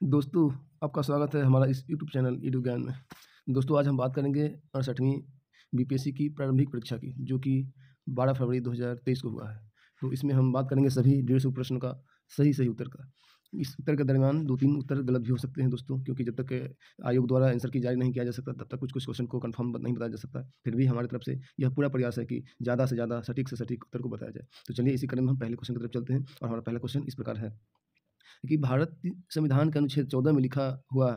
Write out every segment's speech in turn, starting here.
दोस्तों, आपका स्वागत है हमारा इस यूट्यूब चैनल ईडू ज्ञान में। दोस्तों, आज हम बात करेंगे 68वीं बीपीएससी की प्रारंभिक परीक्षा की, जो कि 12 फरवरी 2023 को हुआ है। तो इसमें हम बात करेंगे सभी 150 प्रश्न का सही उत्तर का। इस उत्तर के दरमियान 2-3 उत्तर गलत भी हो सकते हैं दोस्तों, क्योंकि जब तक आयोग द्वारा आंसर की जारी नहीं किया जा सकता, तब तक कुछ क्वेश्चन को कन्फर्म नहीं बताया जा सकता। फिर भी हमारी तरफ से यह पूरा प्रयास है कि ज़्यादा से ज़्यादा सटीक से सटीक उत्तर को बताया जाए। तो चलिए इसी क्रम में हम पहले क्वेश्चन की तरफ चलते हैं और हमारा पहला क्वेश्चन इस प्रकार है कि भारत संविधान के अनुच्छेद 14 में लिखा हुआ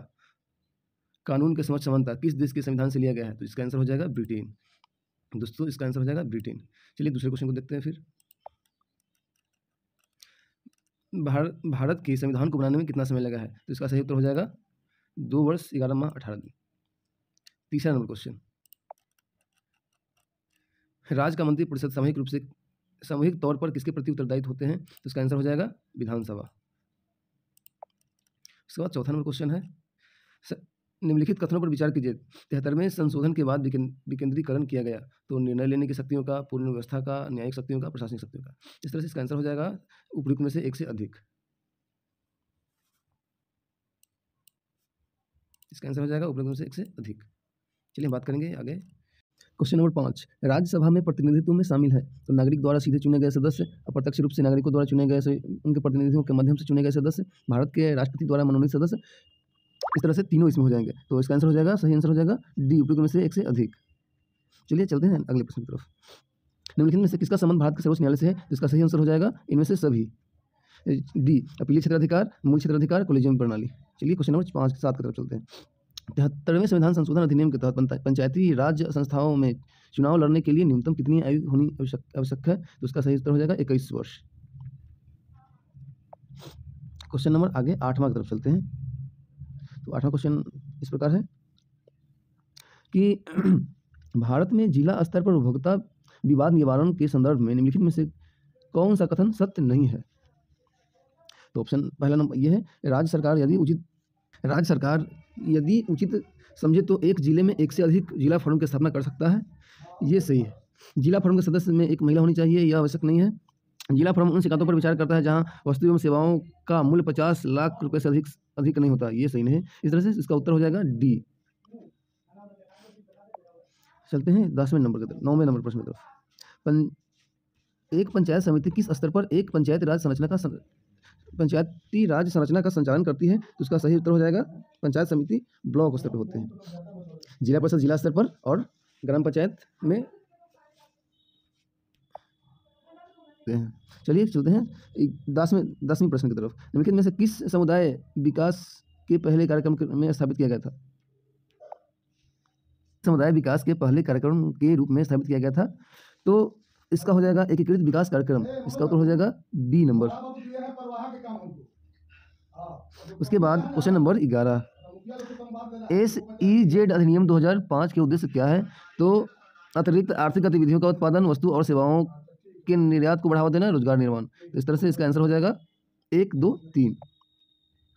कानून के समक्ष समानता किस देश के संविधान से लिया गया है? तो इसका आंसर हो जाएगा ब्रिटेन। दोस्तों, इसका आंसर हो जाएगा ब्रिटेन। चलिए दूसरे क्वेश्चन को देखते हैं फिर। भारत के संविधान को बनाने में कितना समय लगा है? तो इसका सही उत्तर हो जाएगा 2 वर्ष 11 माह 18 दिन। तीसरा नंबर क्वेश्चन, राज्य का मंत्रिपरिषद सामूहिक तौर पर किसके प्रति उत्तरदायित्व होते हैं? तो इसका आंसर हो जाएगा विधानसभा। उसके बाद चौथा नंबर क्वेश्चन है, निम्नलिखित कथनों पर विचार कीजिए। 73वें संशोधन के बाद विकेंद्रीकरण किया गया, तो निर्णय लेने की शक्तियों का, पूर्ण व्यवस्था का, न्यायिक शक्तियों का, प्रशासनिक शक्तियों का। इस तरह से इसका आंसर हो जाएगा उपयुक्त में से एक से अधिक। इसका आंसर हो जाएगा उपयुक्त में से एक से अधिक। चलिए बात करेंगे आगे। क्वेश्चन नंबर 5, राज्यसभा में प्रतिनिधित्व में शामिल है तो नागरिक द्वारा सीधे चुने गए सदस्य, अप्रत्यक्ष रूप से नागरिकों द्वारा चुने गए उनके प्रतिनिधियों के माध्यम से चुने गए सदस्य, भारत के राष्ट्रपति द्वारा मनोनीत सदस्य। इस तरह से तीनों इसमें हो जाएंगे। तो इसका आंसर हो जाएगा, सही आंसर हो जाएगा डी, उपयुक्त में से एक से अधिक। चलिए चलते हैं अगले प्रश्न की तरफ। निम्नलिखित में से किसका संबंध भारत के सर्वोच्च न्यायालय से है? जिसका सही आंसर हो जाएगा इनमें से सभी। डी, अपीलीय क्षेत्राधिकार, मूल क्षेत्राधिकार, कोलिजियम प्रणाली। चलिए क्वेश्चन नंबर 5 के 7 की तरफ चलते हैं। 73वें संविधान संशोधन अधिनियम के तहत पंचायती राज संस्थाओं में चुनाव लड़ने के लिए न्यूनतम कितनी आयु होनी आवश्यक है? तो उसका सही उत्तर हो जाएगा 21 वर्ष। क्वेश्चन नंबर आगे 8वां की तरफ चलते हैं। तो 8वां क्वेश्चन इस प्रकार है कि भारत में जिला स्तर पर उपभोक्ता विवाद निवारण के संदर्भ में निम्नलिखित में से कौन सा कथन सत्य नहीं है? तो ऑप्शन पहला नंबर ये है, राज्य सरकार यदि उचित समझे तो एक जिले में एक से अधिक जिला फोरम की स्थापना कर सकता है। ये सही है। जिला फोरम के सदस्य में एक महिला होनी चाहिए, यह आवश्यक नहीं है। जिला फोरम उन शिकायतों पर विचार करता है जहां वस्तु एवं सेवाओं का मूल्य 50 लाख रुपए से अधिक नहीं होता। ये सही नहीं है। इस तरह से इसका उत्तर हो जाएगा डी। चलते हैं 9वें नंबर प्रश्न की तरफ। एक पंचायत समिति किस स्तर पर एक पंचायती राज संरचना का संचालन करती है? तो उसका सही उत्तर हो जाएगा पंचायत समिति ब्लॉक स्तर पर होते हैं। जिला परिषद जिला स्तर पर और ग्राम पंचायत में। चलिए चलते हैं 10वीं प्रश्न की तरफ। निम्नलिखित में से किस समुदाय विकास के पहले कार्यक्रम में स्थापित किया गया था? समुदाय विकास के पहले कार्यक्रम के रूप में स्थापित किया गया था, तो इसका हो जाएगा एकीकृत विकास कार्यक्रम। इसका उत्तर हो जाएगा बी नंबर। उसके बाद क्वेश्चन नंबर 11, SEZ अधिनियम 2005 के उद्देश्य क्या है? तो अतिरिक्त आर्थिक गतिविधियों का उत्पादन, वस्तु और सेवाओं के निर्यात को बढ़ावा देना, रोजगार निर्माण। तो इस तरह से इसका आंसर हो जाएगा 1, 2, 3।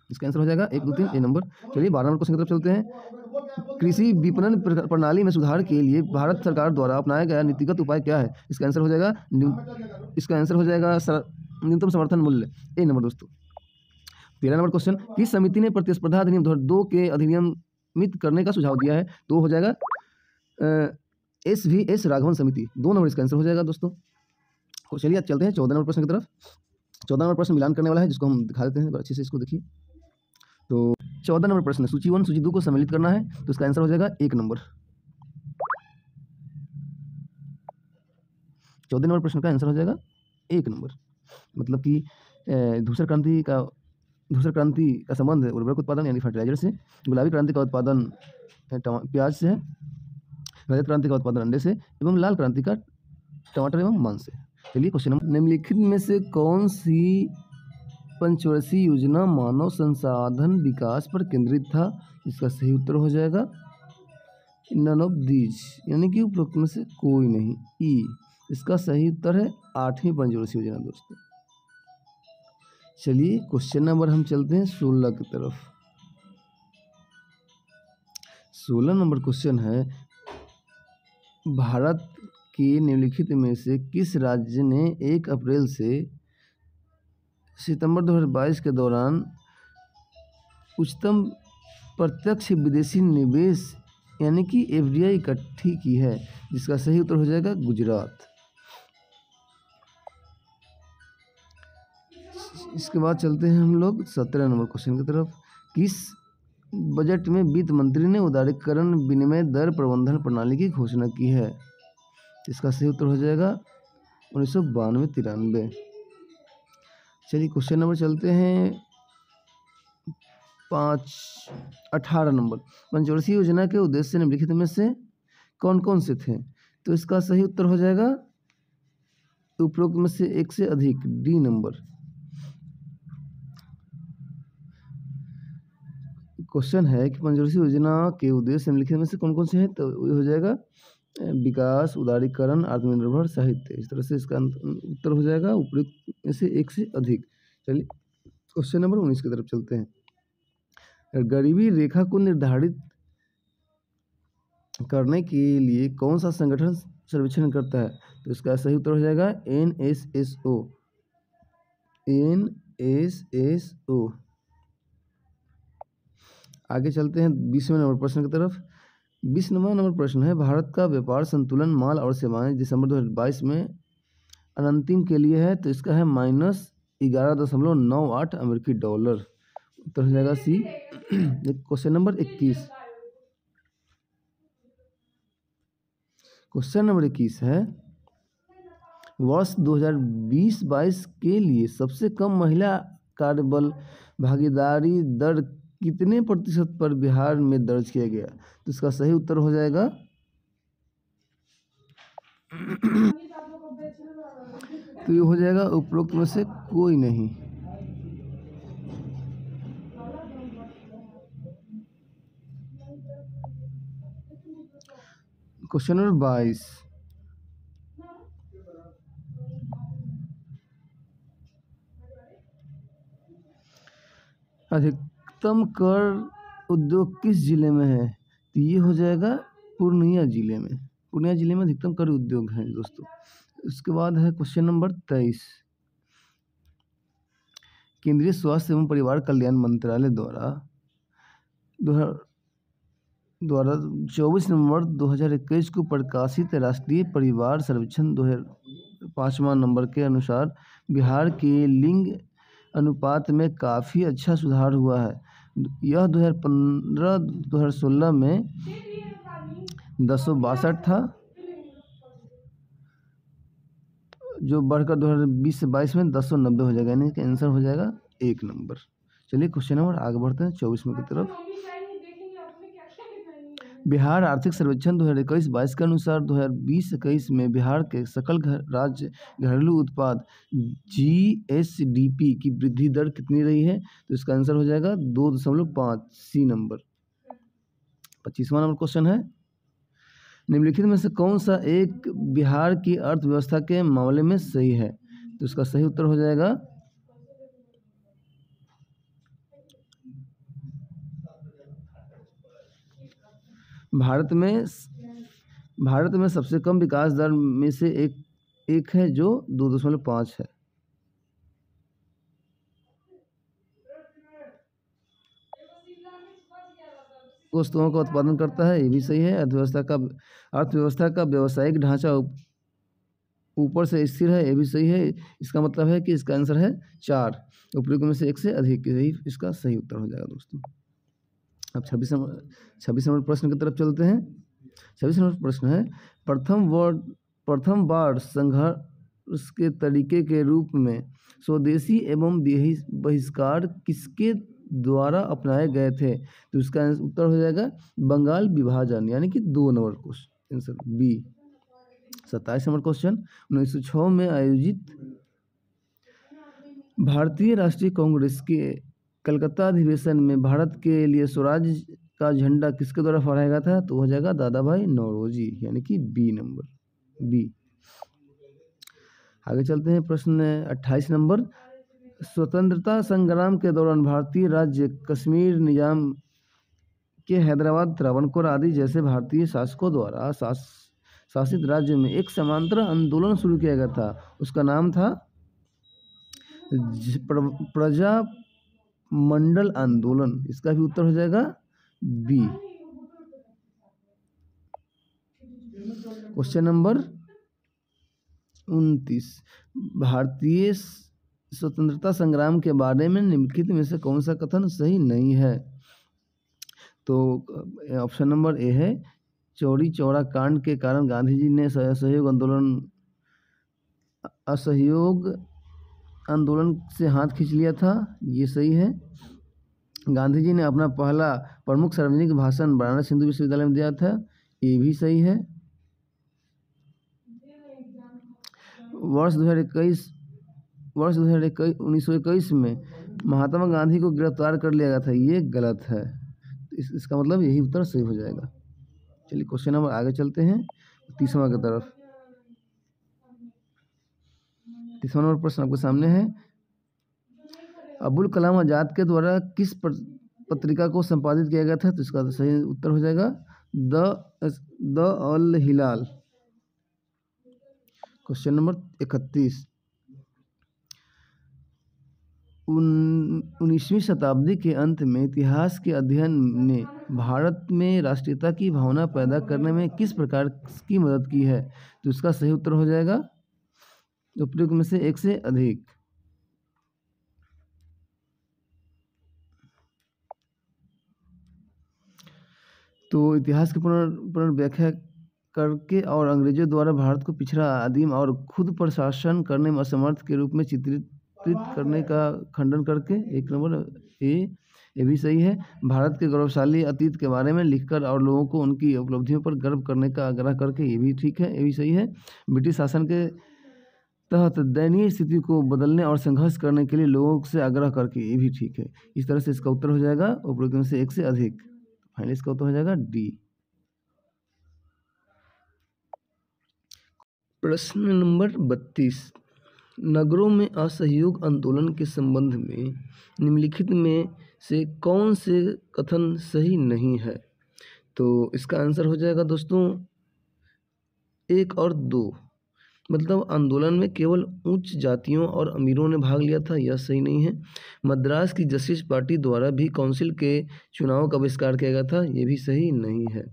इसका आंसर हो जाएगा 1, 2, 3 ए नंबर। चलिए 12 नंबर क्वेश्चन की तरफ चलते हैं। कृषि विपणन प्रणाली में सुधार के लिए भारत सरकार द्वारा अपनाया गया नीतिगत उपाय क्या है? इसका आंसर हो जाएगा न्यूनतम समर्थन मूल्य, ए नंबर दोस्तों। 13 नंबर क्वेश्चन, किस समिति ने प्रतिस्पर्धा अधिनियम 2002 के अधिनियमित करने का सुझाव दिया है? तो हो जाएगा SVS राघवन समिति। 2 नंबर इसका आंसर हो जाएगा दोस्तों। चलिए चलते हैं 14 नंबर प्रश्न की तरफ। 14 नंबर प्रश्न मिलान करने वाला है, जिसको हम दिखा देते हैं अच्छे से, इसको देखिए। तो 14 नंबर प्रश्न, सूची 1 सूची 2 को सम्मिलित करना है, तो इसका आंसर हो जाएगा 1 नंबर। 14 नंबर प्रश्न का आंसर हो जाएगा 1 नंबर। मतलब कि धूसर क्रांति का संबंध उर्वरक उत्पादन यानी फर्टिलाइजर से, गुलाबी क्रांति का उत्पादन प्याज से है, रजत क्रांति का उत्पादन अंडे से, एवं लाल क्रांति का टमाटर एवं मांस से। चलिए क्वेश्चन नंबर, निम्नलिखित में से कौन सी पंचवर्षीय योजना मानव संसाधन विकास पर केंद्रित था? इसका सही उत्तर हो जाएगा नन ऑफ दीज, यानी कि उपरोक्त में से कोई नहीं, ई। इसका सही उत्तर है 8वीं पंचवर्षीय योजना दोस्तों। चलिए क्वेश्चन नंबर हम चलते हैं 16 की तरफ। 16 नंबर क्वेश्चन है, भारत के निम्नलिखित में से किस राज्य ने 1 अप्रैल से सितंबर 2022 के दौरान उच्चतम प्रत्यक्ष विदेशी निवेश यानी कि एफडीआई इकट्ठी की है, जिसका सही उत्तर हो जाएगा गुजरात। इसके बाद चलते हैं हम लोग 17 नंबर क्वेश्चन की तरफ। किस बजट में वित्त मंत्री ने उदारीकरण विनिमय दर प्रबंधन प्रणाली की घोषणा की है? इसका सही उत्तर हो जाएगा 1992-93। चलिए क्वेश्चन नंबर चलते हैं 18 नंबर। पंचवर्षीय योजना के उद्देश्य निम्नलिखित में से कौन कौन से थे? तो इसका सही उत्तर हो जाएगा उपरोक्त में से एक से अधिक, डी नंबर। क्वेश्चन है कि पंचवर्षीय योजना के उद्देश्य निम्नलिखित में से कौन कौन से हैं? तो ये हो जाएगा विकास, उदारीकरण, आत्मनिर्भर, साहित्य। इस तरह से इसका उत्तर हो जाएगा उपरोक्त में से एक से अधिक। चलिए क्वेश्चन नंबर 19 की तरफ चलते हैं। गरीबी रेखा को निर्धारित करने के लिए कौन सा संगठन सर्वेक्षण करता है? तो इसका सही उत्तर हो जाएगा NSSO। NSSO। आगे चलते हैं 20वें नंबर प्रश्न की तरफ। 20वां नंबर प्रश्न है, भारत का व्यापार संतुलन माल और सेवाएं दिसंबर 2022 में अनंतिम के लिए है, तो इसका है -11.98 अमेरिकी डॉलर। उत्तर हो जाएगा C. Question number 21। Question number 21 है, वर्ष 2020-22 के लिए सबसे कम महिला कार्यबल भागीदारी दर कितने प्रतिशत पर बिहार में दर्ज किया गया? तो इसका सही उत्तर हो जाएगा तो ये हो जाएगा उपरोक्त में से कोई नहीं। Question number 22। अधिकतम कर उद्योग किस जिले में है? तो ये हो जाएगा पूर्णिया जिले में। पूर्णिया जिले में अधिकतम कर उद्योग हैं दोस्तों। उसके बाद है क्वेश्चन नंबर 23। केंद्रीय स्वास्थ्य एवं परिवार कल्याण मंत्रालय द्वारा 24 नवंबर 2021 को प्रकाशित राष्ट्रीय परिवार सर्वेक्षण 2005 नंबर के अनुसार बिहार के लिंग अनुपात में काफ़ी अच्छा सुधार हुआ है। यह 2015-2016 में 1062 था, जो बढ़कर 2020 से 22 में 1090 हो जाएगा, यानी कि आंसर हो जाएगा 1 नंबर। चलिए क्वेश्चन नंबर आगे बढ़ते हैं 24वें की तरफ। बिहार आर्थिक सर्वेक्षण 2021-22 के अनुसार 2020-21 में बिहार के सकल राज्य घरेलू उत्पाद GSDP की वृद्धि दर कितनी रही है? तो इसका आंसर हो जाएगा 2.5, सी नंबर। 25वां नंबर क्वेश्चन है, निम्नलिखित में से कौन सा एक बिहार की अर्थव्यवस्था के मामले में सही है? तो इसका सही उत्तर हो जाएगा भारत में सबसे कम विकास दर में से एक है, जो 2.5 है। वस्तुओं का उत्पादन करता है, ये भी सही है। अर्थव्यवस्था का व्यावसायिक ढांचा ऊपर से स्थिर है, ये भी सही है। इसका मतलब है कि इसका आंसर है 4। उपरोक्त में से एक से अधिक यही इसका सही उत्तर हो जाएगा दोस्तों। अब 26 नंबर प्रश्न की तरफ चलते हैं। 26 नंबर प्रश्न है, प्रथम बार संघर्ष के तरीके के रूप में स्वदेशी एवं बहिष्कार किसके द्वारा अपनाए गए थे? तो इसका उत्तर हो जाएगा बंगाल विभाजन, यानी कि 2 number question answer B. 27 number question, 1906 में आयोजित भारतीय राष्ट्रीय कांग्रेस के कलकत्ता अधिवेशन में भारत के लिए स्वराज का झंडा किसके द्वारा फहराया गया था? तो हो जाएगा दादा भाई नौरोजी, यानी कि बी नंबर, बी। आगे चलते हैं प्रश्न 28 नंबर। स्वतंत्रता संग्राम के दौरान भारतीय राज्य कश्मीर निजाम के हैदराबाद, त्रावणकोर आदि जैसे भारतीय शासकों द्वारा शासित राज्य में एक समांतर आंदोलन शुरू किया गया था। उसका नाम था मंडल आंदोलन, इसका भी उत्तर हो जाएगा बी। क्वेश्चन नंबर 29, भारतीय स्वतंत्रता संग्राम के बारे में निम्नलिखित में से कौन सा कथन सही नहीं है? तो ऑप्शन नंबर ए है, चौरी चौरा कांड के कारण गांधी जी ने असहयोग आंदोलन से हाथ खींच लिया था, ये सही है। गांधी जी ने अपना पहला प्रमुख सार्वजनिक भाषण बनारस हिंदू विश्वविद्यालय में दिया था, ये भी सही है। वर्ष 1921 में महात्मा गांधी को गिरफ्तार कर लिया गया था, ये गलत है। इसका मतलब यही उत्तर सही हो जाएगा। चलिए क्वेश्चन नंबर आगे चलते हैं, तीसरा की तरफ। तीसरा नंबर प्रश्न आपके सामने है, अबुल कलाम आजाद के द्वारा किस पत्रिका को संपादित किया गया था? तो इसका सही उत्तर हो जाएगा the Al Hilal. Question number 31, 19वीं शताब्दी के अंत में इतिहास के अध्ययन ने भारत में राष्ट्रीयता की भावना पैदा करने में किस प्रकार की मदद की है? तो इसका सही उत्तर हो जाएगा उपयुक्त में से एक से अधिक। तो इतिहास की पुनर्व्याख्या करके और अंग्रेजों द्वारा भारत को पिछड़ा, आदिम और खुद पर शासन करने में असमर्थ के रूप में चित्रित करने का खंडन करके, एक नंबर ये भी सही है। भारत के गौरवशाली अतीत के बारे में लिखकर और लोगों को उनकी उपलब्धियों पर गर्व करने का आग्रह करके, ये भी ठीक है, ये भी सही है। ब्रिटिश शासन के तहत दयनीय स्थिति को बदलने और संघर्ष करने के लिए लोगों से आग्रह करके, ये भी ठीक है। इस तरह से इसका उत्तर हो जाएगा उपरोक्त में से एक से अधिक। फाइनली इसका उत्तर हो जाएगा डी। प्रश्न नंबर 32, नगरों में असहयोग आंदोलन के संबंध में निम्नलिखित में से कौन से कथन सही नहीं है? तो इसका आंसर हो जाएगा दोस्तों 1 और 2। मतलब आंदोलन में केवल उच्च जातियों और अमीरों ने भाग लिया था, यह सही नहीं है। मद्रास की जस्टिस पार्टी द्वारा भी काउंसिल के चुनाव का बहिष्कार किया गया था, ये भी सही नहीं है।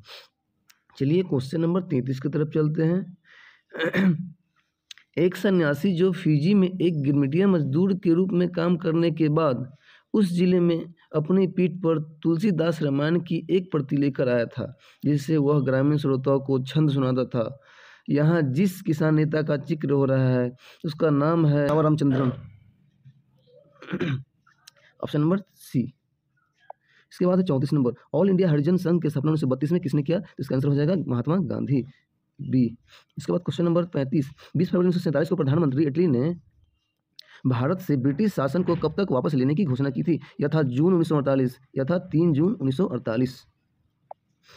चलिए क्वेश्चन नंबर 33 की तरफ चलते हैं। एक सन्यासी जो फिजी में एक गिरमिटिया मजदूर के रूप में काम करने के बाद उस जिले में अपनी पीठ पर तुलसीदास रामायण की एक प्रति लेकर आया था, जिससे वह ग्रामीण श्रोताओं को छंद सुनाता था। यहाँ जिस किसान नेता का जिक्र हो रहा है उसका नाम है रामचंद्रन। ऑप्शन नंबर सी। इसके बाद है 34 नंबर, ऑल इंडिया हरिजन संघ के स्थापना 1932 में किसने किया? तो इसका आंसर हो जाएगा महात्मा गांधी, बी। इसके बाद क्वेश्चन नंबर 35, 20 फरवरी 1947 को प्रधानमंत्री इटली ने भारत से ब्रिटिश शासन को कब तक वापस लेने की घोषणा की थी? यह था जून 1948, यह था 3 जून 1948।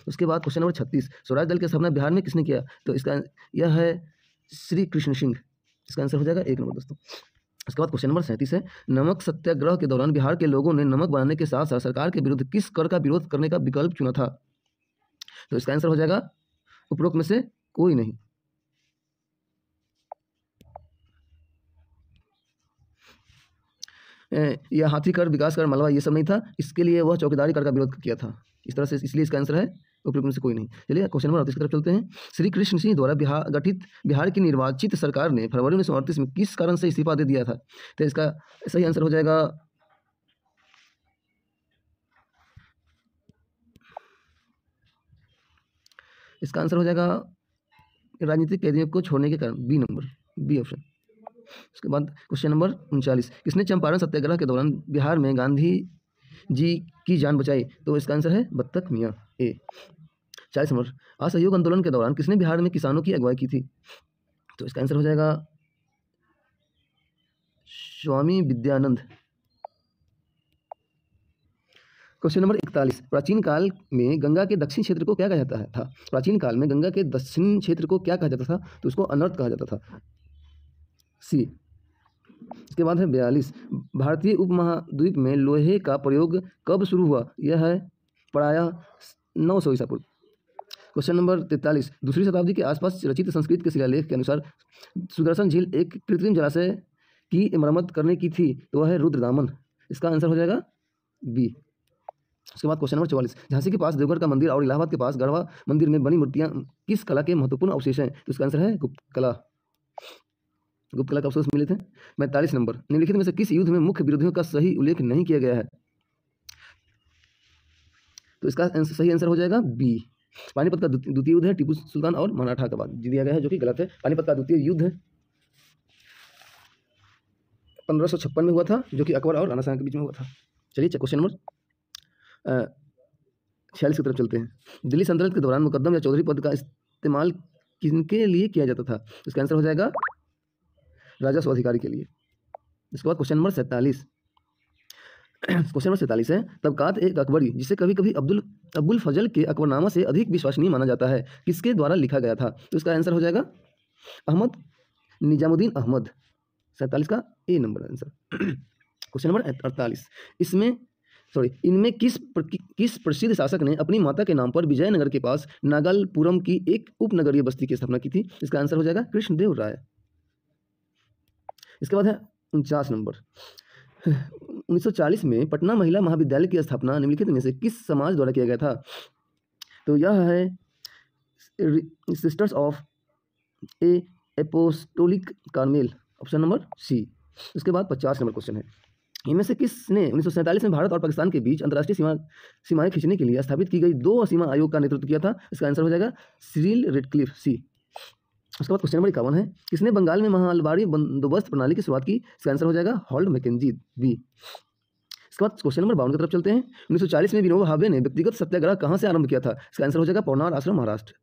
उसके बाद क्वेश्चन नंबर 36, स्वराज दल की स्थापना बिहार में किसने किया? तो इसका यह है श्री कृष्ण सिंह। इसका आंसर हो जाएगा 1 नंबर दोस्तों। इसके बाद क्वेश्चन नंबर 37 है, नमक सत्याग्रह के दौरान बिहार के लोगों ने नमक बनाने के साथ साथ सरकार के विरुद्ध किस कर का विरोध करने का विकल्प चुना था? तो इसका आंसर हो जाएगा उपरोक्त में से कोई नहीं। यह हाथी कर, विकास कर, मलबा, ये सब नहीं था, इसके लिए वह चौकीदारी कर का विरोध किया था। इस तरह से, इसलिए इसका आंसर है उपरोक्त में से कोई नहीं। चलिए क्वेश्चन नंबर 38 की तरफ चलते हैं। श्री कृष्ण सिंह द्वारा गठित बिहार की निर्वाचित सरकार ने फरवरी 1938 में किस कारण से इस्तीफा दे दिया था? तो इसका सही आंसर हो जाएगा राजनीतिक कैदियों को छोड़ने के कारण, बी नंबर, बी ऑप्शन। उसके बाद क्वेश्चन नंबर 39, किसने चंपारण सत्याग्रह के दौरान बिहार में गांधी जी की जान बचाई? तो इसका आंसर है बत्तख मियाँ, ए। 40 नंबर, असहयोग आंदोलन के दौरान किसने बिहार में किसानों की अगुवाई की थी? तो इसका आंसर हो जाएगा स्वामी विद्यानंद। क्वेश्चन नंबर 41, प्राचीन काल में गंगा के दक्षिण क्षेत्र को क्या कहा जाता था? प्राचीन काल में गंगा के दक्षिण क्षेत्र को क्या कहा जाता था? तो उसको अनर्थ कहा जाता था, सी। इसके बाद है 42, भारतीय उपमहाद्वीप में लोहे का प्रयोग कब शुरू हुआ? यह है प्रायः 900 ईसा पूर्व। क्वेश्चन नंबर 43, दूसरी शताब्दी के आसपास रचित संस्कृत के शिलालेख के अनुसार सुदर्शन झील एक कृत्रिम जलाशय की मरम्मत करने की थी, तो वह है रुद्रदामन। इसका आंसर हो जाएगा बी। उसके बाद क्वेश्चन नंबर 44, झांसी के पास देवगढ़ का मंदिर और इलाहाबाद के पास गढ़वा मंदिर में बनी मूर्तियां किस कला के महत्वपूर्ण अवशेष हैं? तो इसका आंसर है गुप्त कला। गुप्त कला के अवशेष मिले थे। 45 नंबर, निम्नलिखित में से किस युद्ध में मुख्य विरोधियों का सही उल्लेख नहीं किया गया है? तो इसका सही आंसर हो जाएगा बी। पानीपत का द्वितीय युद्ध है टीपू सुल्तान और मराठा के बाद दिया गया है, जो कि गलत है। पानीपत का द्वितीय युद्ध 1556 में हुआ था, जो कि अकबर और राणा सांगा के बीच में हुआ था। चलिए क्वेश्चन नंबर 46 की तरफ चलते हैं। दिल्ली सल्तनत के दौरान मुकद्दम या चौधरी पद का इस्तेमाल किनके लिए किया जाता था? इसका आंसर हो जाएगा राजस्व अधिकारी के लिए। इसके बाद क्वेश्चन नंबर 47। क्वेश्चन नंबर 47 है, तबकात एक अकबरी जिसे कभी कभी अब्बुल फजल के अकबरनामा से अधिक विश्वसनीय माना जाता है, किसके द्वारा लिखा गया था? तो इसका आंसर हो जाएगा अहमद निजामुद्दीन अहमद। 47 का ए नंबर आंसर। क्वेश्चन नंबर 48, इनमें किस प्रसिद्ध शासक ने अपनी माता के नाम पर विजयनगर के पास नागलपुरम की एक उपनगरीय बस्ती की स्थापना की थी? इसका आंसर हो जाएगा कृष्णदेव राय। इसके बाद है 49 नंबर, 1940 में पटना महिला महाविद्यालय की स्थापना निम्नलिखित में से किस समाज द्वारा किया गया था? तो यह है sisters of a apostolic Carmel, option number C. उसके बाद 50 नंबर क्वेश्चन है, इनमें से किसने 1947 में भारत और पाकिस्तान के बीच अंतर्राष्ट्रीय सीमाएं खींचने के लिए स्थापित की गई 2 सीमा आयोग का नेतृत्व किया था? इसका आंसर हो जाएगा सिरिल रेडक्लिफ, सी। उसके बाद क्वेश्चन नंबर 51 है, किसने बंगाल में महालबारी बंदोबस्त प्रणाली की शुरुआत की? इसका आंसर हो जाएगा हॉल्ड मैकेंजी, बी। इसके बाद क्वेश्चन नंबर 52 की तरफ चलते हैं। 1940 में विनोबा भावे ने व्यक्तिगत सत्याग्रह कहां से आरंभ किया था? इसका आंसर हो जाएगा पौनार आश्रम, महाराष्ट्र।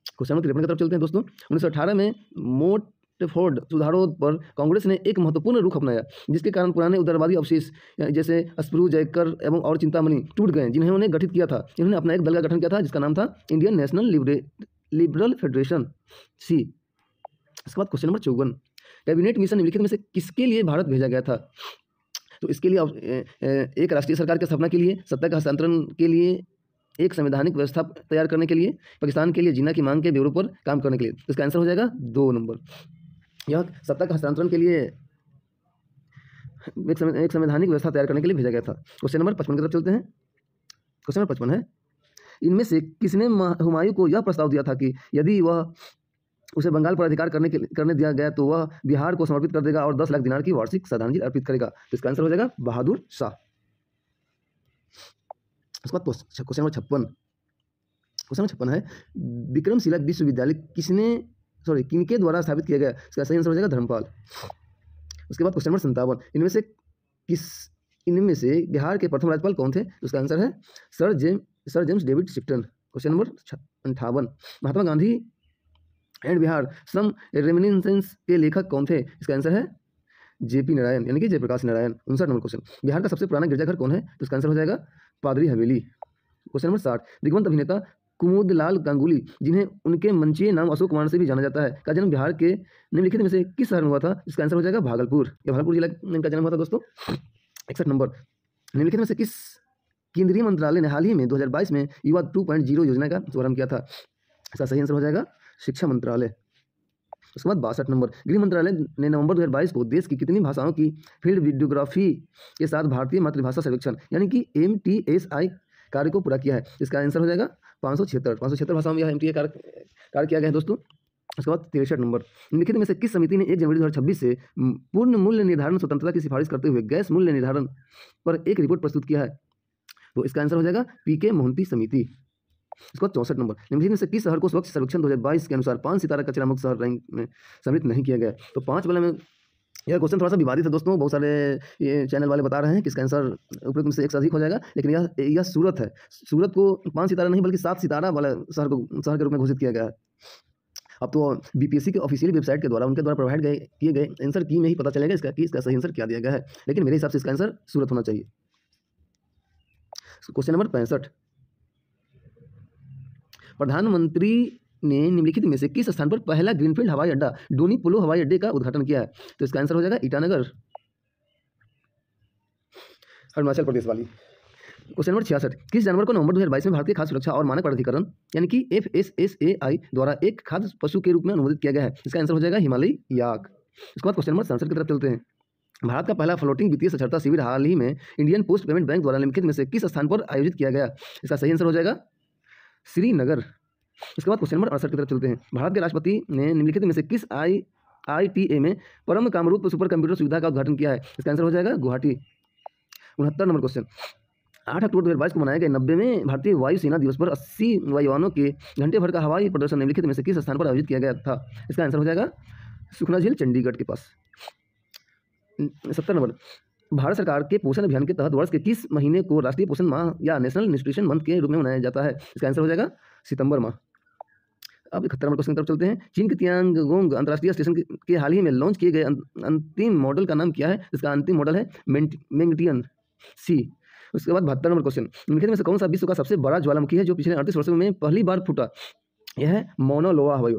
क्वेश्चन नंबर 53 की तरफ चलते हैं दोस्तों। 1918 में मोटफोर्ड सुधारों पर कांग्रेस ने एक महत्वपूर्ण रुख अपनाया, जिसके कारण पुराने उदारवादी अवशेष जैसे स्प्रू, जयकर एवं और चिंतामणि टूट गए, जिन्हें उन्होंने गठित किया था। इन्होंने अपना एक दल का गठन किया था जिसका नाम था इंडियन नेशनल लिबरल फेडरेशन, सी। इसके बाद क्वेश्चन नंबर 54, कैबिनेट मिशन निम्नलिखित में से किसके लिए भारत भेजा गया था? तो इसके लिए एक राष्ट्रीय सरकार की स्थापना के लिए, सत्ता का हस्तांतरण के लिए, एक संवैधानिक व्यवस्था तैयार करने के लिए, पाकिस्तान के लिए जीना की मांग के ब्यूरो पर काम करने के लिए। तो इसका आंसर हो जाएगा 2 नंबर। यह सत्ता का हस्तांतरण के लिए एक संवैधानिक व्यवस्था तैयार करने के लिए भेजा गया था। क्वेश्चन नंबर 55 की तरफ चलते हैं। क्वेश्चन नंबर 55 है, इनमें से किसने हुमायूं को यह प्रस्ताव दिया था कि यदि वह उसे बंगाल पर अधिकार करने दिया गया तो वह बिहार को समर्पित कर देगा और 10 लाख दिनार की वार्षिक श्रद्धांजलि अर्पित करेगा? तो इसका आंसर हो जाएगा बहादुर शाह। उसके बाद क्वेश्चन नंबर 56। क्वेश्चन नंबर 56 है, विक्रमशिला विश्वविद्यालय किनके द्वारा स्थापित किया गया? इसका सही आंसर हो जाएगा धर्मपाल। उसके बाद क्वेश्चन नंबर 57, इनमें से बिहार के प्रथम राज्यपाल कौन थे? तो उसका आंसर है sir James David Shifton. Question number 58, Mahatma Gandhi and Bihar some reminiscences के लेखक कौन थे? इसका आंसर है जेपी नारायण, यानी कि जयप्रकाश नारायण। 59 नंबर क्वेश्चन, बिहार का सबसे पुराना गिरजाघर कौन है? तो इसका आंसर हो जाएगा पादरी हवेली। क्वेश्चन नंबर 60, दिग्गंत अभिनेता कुमुदलाल गांगुली, जिन्हें उनके मंचीय नाम अशोक कुमार से भी जाना जाता है, का जन्म बिहार के निम्नलिखित में से किस शहर में हुआ था? इसका आंसर हो जाएगा भागलपुर। यह भागलपुर जिला में इनका जन्म हुआ था दोस्तों। 61 नंबर, निम्नलिखित में से किस केंद्रीय मंत्रालय ने हाल ही में 2022 में युवा 2.0 योजना का शुभारंभ किया था? इसका सही आंसर हो जाएगा शिक्षा मंत्रालय। उसके बाद 62 नंबर, गृह मंत्रालय ने नवंबर 2022 को देश की कितनी भाषाओं की फील्ड वीडियोग्राफी के साथ भारतीय मातृभाषा सर्वेक्षण यानी कि MTSI कार्य को पूरा किया है? इसका आंसर हो जाएगा 576 भाषाओं में यह MTSI कार्य किया गया है दोस्तों। उसके बाद 63 नंबर, निम्नलिखित में से किस समिति ने 1 जनवरी 2026 से पूर्ण मूल्य निर्धारण स्वतंत्रता की सिफारिश करते हुए गैस मूल्य निर्धारण पर एक रिपोर्ट प्रस्तुत किया है? तो इसका आंसर हो जाएगा PK मोहंती समिति। इसके बाद 64 नंबर, निम्नलिखित में से किस शहर को स्वच्छ सर्वेक्षण 2022 के अनुसार 5 सितारा कचरा मुक्त शहर रैंक में सम्मिलित नहीं किया गया? तो 5 वाले में यह क्वेश्चन थोड़ा सा विवादित है दोस्तों। बहुत सारे ये चैनल वाले बता रहे हैं कि इसका आंसर उपरोक्त में से एक से अधिक हो जाएगा, लेकिन यह सूरत है। सूरत को 5 सितारा नहीं बल्कि 7 सितारा वाला शहर के रूप में घोषित किया गया है। अब तो BPSC के ऑफिशियल वेबसाइट के द्वारा उनके द्वारा प्रोवाइड किए गए आंसर की में ही पता चलेगा इसका सही आंसर क्या दिया गया है, लेकिन मेरे हिसाब से इसका आंसर सूरत होना चाहिए। क्वेश्चन नंबर 65, प्रधानमंत्री ने निम्नलिखित में से किस स्थान पर पहला ग्रीनफील्ड हवाई अड्डा डोनी पोलो हवाई अड्डे का उद्घाटन किया है? तो इसका आंसर हो जाएगा ईटानगर, अरुणाचल प्रदेश वाली। क्वेश्चन नंबर 66, किस जानवर को नवंबर 2022 में भारतीय खाद्य सुरक्षा और मानक प्राधिकरण यानी कि FSSAI द्वारा एक खाद्य पशु के रूप में अनुमोदित किया गया है? इसका आंसर हो जाएगा हिमालयी याक। इसके बाद क्वेश्चन नंबर 67 की तरफ चलते हैं। भारत का पहला फ्लोटिंग वित्तीय साक्षरता शिविर हाल ही में इंडियन पोस्ट पेमेंट बैंक द्वारा निम्नलिखित में से किस स्थान पर आयोजित किया गया? इसका सही आंसर हो जाएगा श्रीनगर। इसके बाद क्वेश्चन नंबर 68 की तरफ चलते हैं। भारत के राष्ट्रपति ने निम्नलिखित में से किस IITA में परम कामरूप सुपर कंप्यूटर सुविधा का उद्घाटन किया है? इसका आंसर हो जाएगा गुवाहाटी। 69 number question. 8 अक्टूबर 2022 को मनाए गए 90वें भारतीय वायुसेना दिवस पर 80 वायुयानों के घंटे भर का हवाई प्रदर्शन निम्नलिखित में से किस स्थान पर आयोजित किया गया था? इसका आंसर हो जाएगा सुखना झील चंडीगढ़ के पास। 70 नंबर। भारत सरकार के पोषण अभियान के तहत वर्ष के किस महीने को राष्ट्रीय पोषण माह या नेशनल न्यूट्रिशन मंथ के रूप में मनाया जाता है? इसका आंसर हो जाएगा सितंबर माह। अब 71 नंबर क्वेश्चन की तरफ चलते हैं। चीन के तियांगोंग अंतर्राष्ट्रीय स्टेशन के हाल ही में लॉन्च किए गए अंतिम मॉडल का नाम क्या है? इसका अंतिम मॉडल है मेंगटियन C। उसके बाद 72 नंबर क्वेश्चन। निम्नलिखित में से कौन सा विश्व का सबसे बड़ा ज्वालामुखी है जो पिछले 38 वर्षों में पहली बार फूटा? यह है मौना लोआ हवाई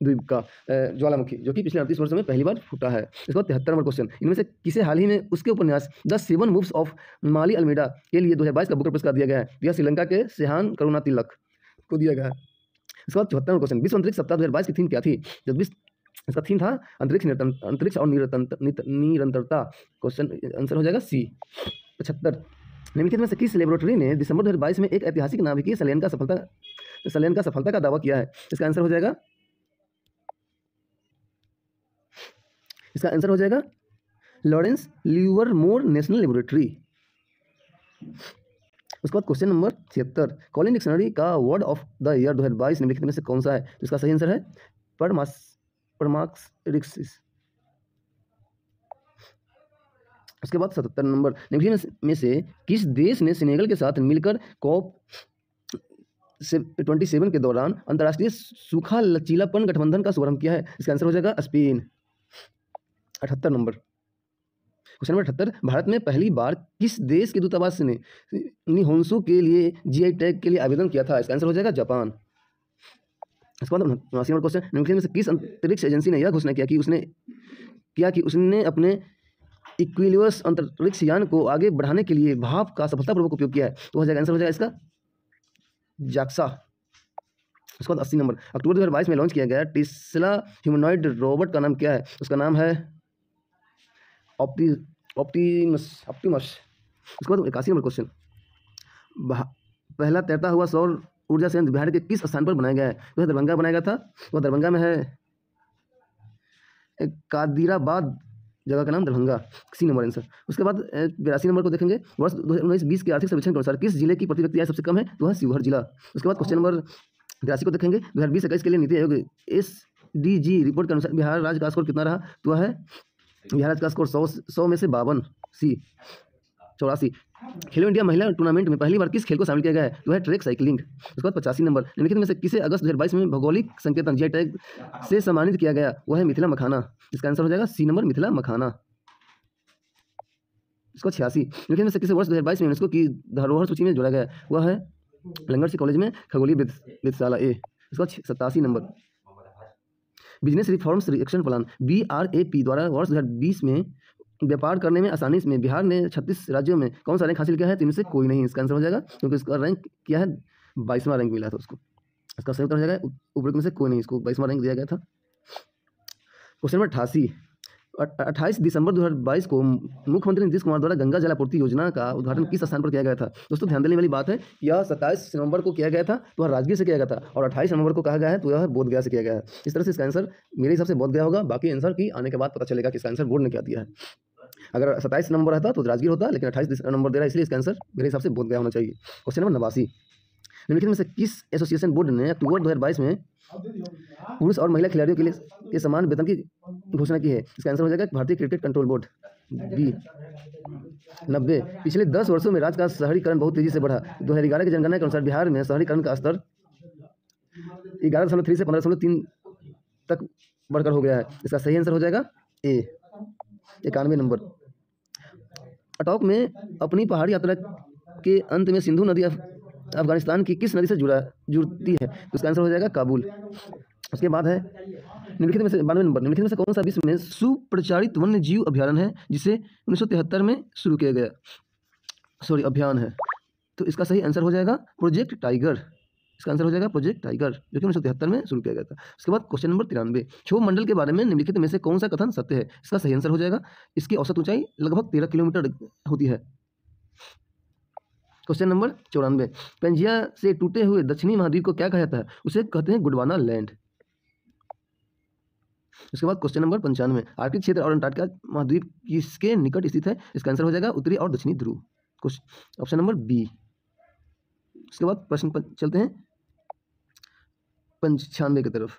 द्वीप का ज्वालामुखी जो कि पिछले 38 वर्षों में पहली बार फूटा है। इसके बाद 73 नंबर क्वेश्चन। इनमें से किसे हाल ही में उसके उपन्यास द 7 मूव्स ऑफ माली अल्मेडा के लिए 2022 का बुकर पुरस्कार दिया गया है? यह श्रीलंका के सेहान करुणातिलक को दिया गया है। इसके बाद 74 नंबर क्वेश्चन। विश्व अंतरिक्ष सप्ताह 2022 की थीम क्या थी? इसका थीम था अंतरिक्ष और निरंतरता। क्वेश्चन आंसर हो जाएगा C। 75। निम्नलिखित में से किस लेबोरेटरी ने दिसंबर 2022 में एक ऐतिहासिक नाभिकीय संलयन का सफलता का दावा किया है? इसका आंसर हो जाएगा लॉरेंस लिवरमोर नेशनल लेबोरेटरी। उसके बाद क्वेश्चन नंबर 76। कॉलिन डिक्शनरी का वर्ड ऑफ द ईयर 2022 निम्नलिखित में से कौन सा है? तो इसका सही आंसर है परमाक्सिस। उसके बाद 77 नंबर। निम्नलिखित में से किस देश ने सेनेगल के साथ मिलकर COP27 के दौरान अंतर्राष्ट्रीय सूखा लचीलापन गठबंधन का शुभारंभ किया है? इसका आंसर हो जाएगा Spain. 78 number question number 78। Bharat में पहली बार किस देश के दूतावास ने निहोंसू के लिए GI टैग के लिए आवेदन किया था? इसका आंसर हो जाएगा जापान। इसके बाद 79 नंबर क्वेश्चन। निम्नलिखित में से किस अंतरिक्ष एजेंसी ने यह घोषणा किया कि उसने अपने इक्विलिबस अंतरिक्ष यान को आगे बढ़ाने के लिए भाप का सफलतापूर्वक उपयोग किया है? तो हो जाएगा आंसर हो जाएगा इसका जाक्सा। उसके बाद 80 नंबर। अक्टूबर 2022 में लॉन्च किया गया टेस्ला ह्यूमनॉइड रोबोट का नाम क्या है? उसका नाम है ऑप्टिमस। उसके बाद 81 नंबर क्वेश्चन। पहला तैरता हुआ सौर ऊर्जा संयंत्र बिहार के किस स्थान पर बनाया गया है? वह दरभंगा बनाया गया था। वह दरभंगा में है। कादिराबाद जगह का नाम दरभंगा। C number answer. उसके बाद 82 नंबर को देखेंगे। वर्ष 2019-20 के आर्थिक सर्वेक्षण के अनुसार किस जिले की प्रति व्यक्ति आय सबसे कम है? तो वह शिवहर जिला। उसके बाद क्वेश्चन नंबर 83 को देखेंगे। 2020-21 के लिए नीति आयोग SDG रिपोर्ट के अनुसार बिहार राज्य का स्कोर कितना रहा? तो वह है बिहार राज्य का स्कोर 100 में से 52 C 84। खेलो इंडिया महिला टूर्नामेंट में पहली बार किस खेल को शामिल किया गया है? तो है ट्रैक साइकिलिंग। उसके बाद 85 नंबर। निम्नलिखित में से किसे अगस्त 2022 में भौगोलिक संकेतन GI टैग से सम्मानित किया गया? वह है मिथिला मखाना। इसका आंसर हो जाएगा C नंबर मिथिला मखाना। इसको 86। निम्नलिखित में से किसे वर्ष 2022 में यूनेस्को की धरोहर सूची में जोड़ा गया? वह है लंगर सिंह कॉलेज में खगोलीय वेधशाला A। इसका 87 number. Business reforms action plan BRAP द्वारा वर्ष 2020 में व्यापार करने में आसानी में बिहार ने 36 राज्यों में कौन सा रैंक हासिल किया है? तो इनमें से कोई नहीं। इसका आंसर हो जाएगा क्योंकि इसका रैंक क्या है 22वां रैंक मिला था उसको। इसका सही उत्तर हो जाएगा उपरोक्त में से कोई नहीं, इसको 22वां रैंक दिया गया था। Question number 88। 28 दिसंबर 2022 को मुख्यमंत्री नीतीश कुमार द्वारा गंगा जल आपूर्ति योजना का उद्घाटन किस स्थान पर किया गया था? दोस्तों ध्यान देने वाली बात है, यह 27 नवंबर को किया गया था तो वह राजगीर से किया गया था, और 28 नवंबर को कहा गया है तो यह बोधगया से किया गया है। इस तरह से इसका आंसर मेरे हिसाब से बोधगया होगा। बाकी आंसर की आने के बाद पता चलेगा कि इसका आंसर बोर्ड ने क्या दिया है। अगर 27 नंबर रहता तो राजगीर होता, लेकिन 28 नंबर दे रहा है, इसलिए इसका आंसर मेरे हिसाब से बोधगया होना चाहिए। Question number 89। निम्नलिखित में से किस एसोसिएशन बोर्ड ने अक्टूबर 2022 में पुरुष और महिला खिलाड़ियों के लिए के समान वेतन की घोषणा की है? इसका आंसर हो जाएगा भारतीय क्रिकेट कंट्रोल बोर्ड B। 90। पिछले 10 वर्षों में राज्य का शहरीकरण बहुत तेजी से बढ़ा। 2011 की जनगणना के अनुसार बिहार में शहरीकरण का स्तर 11.3 से 15.3 तक बढ़कर हो गया है। इसका सही आंसर हो जाएगा A। 91 नंबर। अटॉक में अपनी पहाड़ी यात्रा के अंत में सिंधु नदी अफगानिस्तान की किस नदी से जुड़ती है? तो इसका आंसर हो जाएगा काबुल। उसके बाद है निम्नलिखित में से 92 नंबर। निम्नलिखित में से कौन सा विश्व में सुप्रचारित वन्य जीव अभ्यारण्य है जिसे 1973 में शुरू किया गया अभियान है? तो इसका सही आंसर हो जाएगा प्रोजेक्ट टाइगर। इसका आंसर हो जाएगा प्रोजेक्ट टाइगर, जो कि 1973 में शुरू किया गया था। उसके बाद क्वेश्चन नंबर 93, क्षोभ मंडल के बारे में निम्नलिखित में से कौन सा कथन सत्य है? इसका सही आंसर हो जाएगा इसकी औसत ऊंचाई लगभग 13 किलोमीटर होती है। क्वेश्चन नंबर 94, पेंजिया से टूटे हुए दक्षिणी महाद्वीप को क्या कहा जाता है? उसे कहते हैं गुडवाना लैंड। उसके बाद क्वेश्चन नंबर 95, आर्कटिक क्षेत्र और अंटार्कटिका महाद्वीप किसके निकट स्थित है? इसका आंसर हो जाएगा उत्तरी और दक्षिणी ध्रुव, ऑप्शन नंबर बी। उसके बाद प्रश्न चलते हैं 95 की तरफ।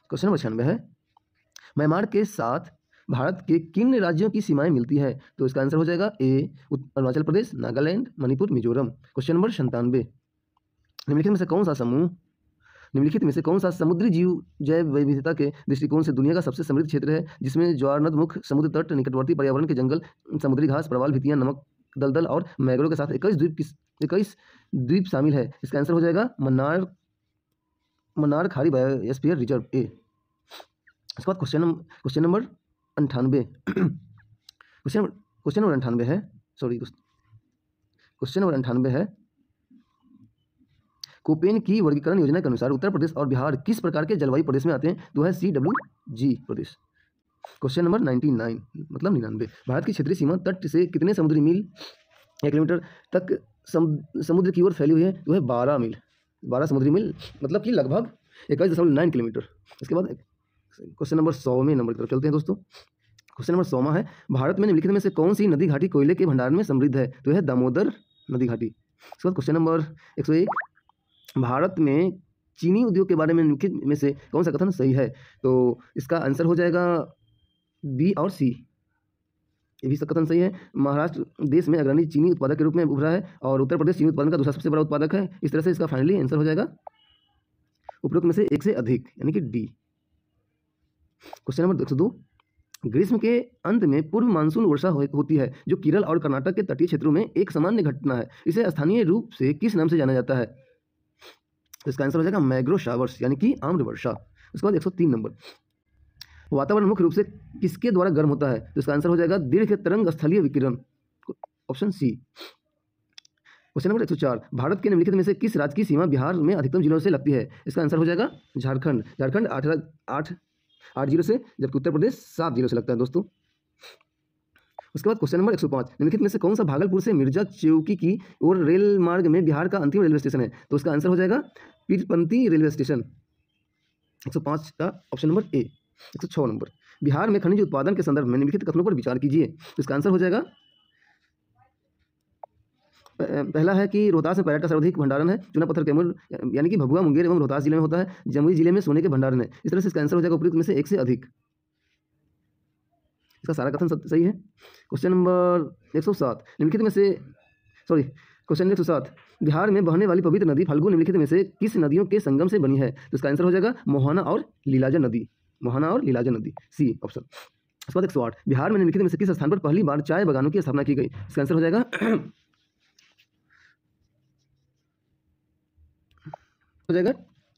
क्वेश्चन नंबर 96 है, म्यांमार के साथ भारत के किन राज्यों की सीमाएं मिलती है? तो इसका आंसर हो जाएगा ए अरुणाचल प्रदेश, नागालैंड, मणिपुर, मिजोरम। क्वेश्चन नंबर 97, निम्नलिखित में से कौन सा समुद्री जीव जैव विविधता के दृष्टिकोण से दुनिया का सबसे समृद्ध क्षेत्र है, जिसमें ज्वारनदमुख, समुद्र तट, निकटवर्ती पर्यावरण के जंगल, समुद्री घास, प्रवाल भित्तियां, नमक दलदल और मैंग्रोव के साथ 21 द्वीप शामिल है? इसका आंसर हो जाएगा मन्नार खाड़ी बायोस्फीयर रिजर्व, ए। इसके बाद क्वेश्चन नंबर 98 क्वेश्चन नंबर 98 है, क्वेश्चन नंबर 98 है, कोपेन की वर्गीकरण योजना के अनुसार उत्तर प्रदेश और बिहार किस प्रकार के जलवायु प्रदेश में आते हैं? तो है CWG प्रदेश। क्वेश्चन नंबर 99 मतलब 99, भारत की क्षेत्रीय सीमा तट से कितने समुद्री मील या किलोमीटर तक समुद्र की ओर फैली हुई है? तो है 12 मील, 12 समुद्री मील, मतलब कि लगभग 21.9 किलोमीटर। इसके बाद क्वेश्चन नंबर 100वें नंबर की तरफ चलते हैं दोस्तों। क्वेश्चन नंबर 100 है, भारत में निम्नलिखित में से कौन सी नदी घाटी कोयले के भंडारण में समृद्ध है? तो है दामोदर नदी घाटी। इसके बाद क्वेश्चन नंबर 101, भारत में चीनी उद्योग के बारे में निम्नलिखित में से कौन सा कथन सही है? तो इसका आंसर हो जाएगा बी और सी, ये भी कथन सही है। महाराष्ट्र देश में अग्रणी चीनी उत्पादक के रूप में उभरा है और उत्तर प्रदेश चीनी उत्पादन का दूसरा सबसे बड़ा उत्पादक है। इस तरह से इसका फाइनली आंसर हो जाएगा उपरोक्त में से एक से अधिक, यानी कि डी। क्वेश्चन नंबर 102, ग्रीष्म के अंत में पूर्व मानसून वर्षा होती है, जो केरल और कर्नाटक के तटीय क्षेत्रों में एक सामान्य घटना है। इसे स्थानीय रूप से किस नाम से जाना जाता है? तो इसका आंसर हो जाएगा मैग्रो शावर्स, यानी कि आम्र वर्षा। उसके बाद 103 नंबर, वातावरण मुख्य रूप से किसके द्वारा गर्म होता है? तो इसका आंसर हो जाएगा दीर्घ तरंग स्थलीय विकिरण, option C. Question number 104, Bharat के निम्नलिखित में से किस राज्य की सीमा बिहार में अधिकतम जिलों से लगती है? इसका आंसर हो जाएगा झारखंड। झारखंड 8 जिलों से, जबकि उत्तर प्रदेश 7 जिलों से लगता है दोस्तों। उसके बाद क्वेश्चन नंबर 105, निम्नलिखित में से कौन सा भागलपुर से मिर्जा चौकी की ओर रेल मार्ग में बिहार का अंतिम रेलवे स्टेशन है? तो उसका आंसर हो जाएगा पीरपंती रेलवे स्टेशन, 105 का option number A. 106 number, Bihar में खनिज उत्पादन के संदर्भ में निम्नलिखित कथनों पर विचार कीजिए। तो इसका आंसर हो जाएगा पहला है कि रोहतास में पैरेट का सर्वाधिक भंडारण है, चूना पत्थर कैमूर यानी कि भभुआ, मुंगेर एवं रोहतास जिले में होता है, जमुई जिले में सोने के भंडारण है। इस तरह से इसका आंसर हो जाएगा उपयुक्त में से एक से अधिक, इसका सारा कथन सही है। क्वेश्चन नंबर 107, निम्नलिखित में से क्वेश्चन 107, बिहार में बहने वाली पवित्र नदी फाल्गु निम्नलिखित में से किस नदियों के संगम से बनी है? तो इसका आंसर हो जाएगा मोहाना और लीलाजा नदी, सी ऑप्शन। उसके बाद 108, बिहार में निम्नलिखित में से किस स्थान पर पहली बार चाय बागानों की स्थापना की गई? इसका आंसर हो जाएगा